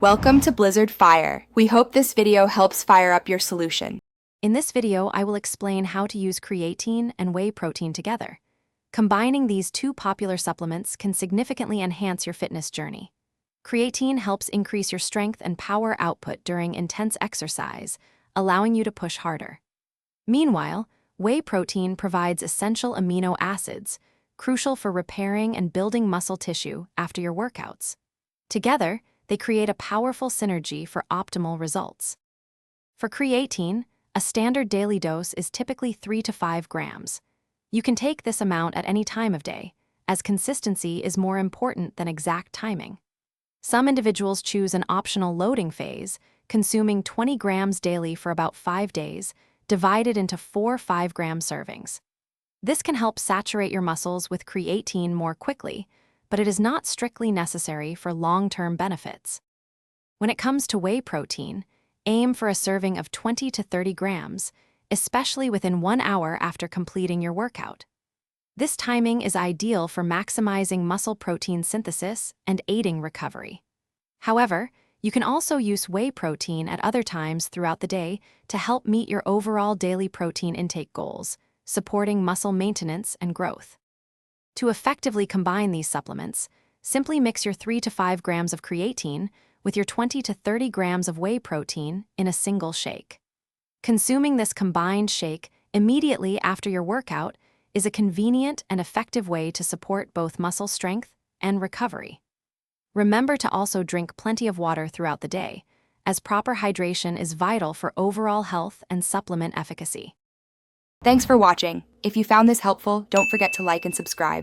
Welcome to Blizzard Fire. We hope this video helps fire up your solution. In this video, I will explain how to use creatine and whey protein together. Combining these two popular supplements can significantly enhance your fitness journey. Creatine helps increase your strength and power output during intense exercise, allowing you to push harder. Meanwhile, whey protein provides essential amino acids, crucial for repairing and building muscle tissue after your workouts. Together, they create a powerful synergy for optimal results. For creatine, a standard daily dose is typically 3 to 5 grams. You can take this amount at any time of day, as consistency is more important than exact timing. Some individuals choose an optional loading phase, consuming 20 grams daily for about 5 days, divided into 4 5-gram servings. This can help saturate your muscles with creatine more quickly, but it is not strictly necessary for long-term benefits. When it comes to whey protein, aim for a serving of 20 to 30 grams, especially within 1 hour after completing your workout. This timing is ideal for maximizing muscle protein synthesis and aiding recovery. However, you can also use whey protein at other times throughout the day to help meet your overall daily protein intake goals, supporting muscle maintenance and growth. To effectively combine these supplements, simply mix your 3 to 5 grams of creatine with your 20 to 30 grams of whey protein in a single shake. Consuming this combined shake immediately after your workout is a convenient and effective way to support both muscle strength and recovery. Remember to also drink plenty of water throughout the day, as proper hydration is vital for overall health and supplement efficacy. Thanks for watching. If you found this helpful, don't forget to like and subscribe.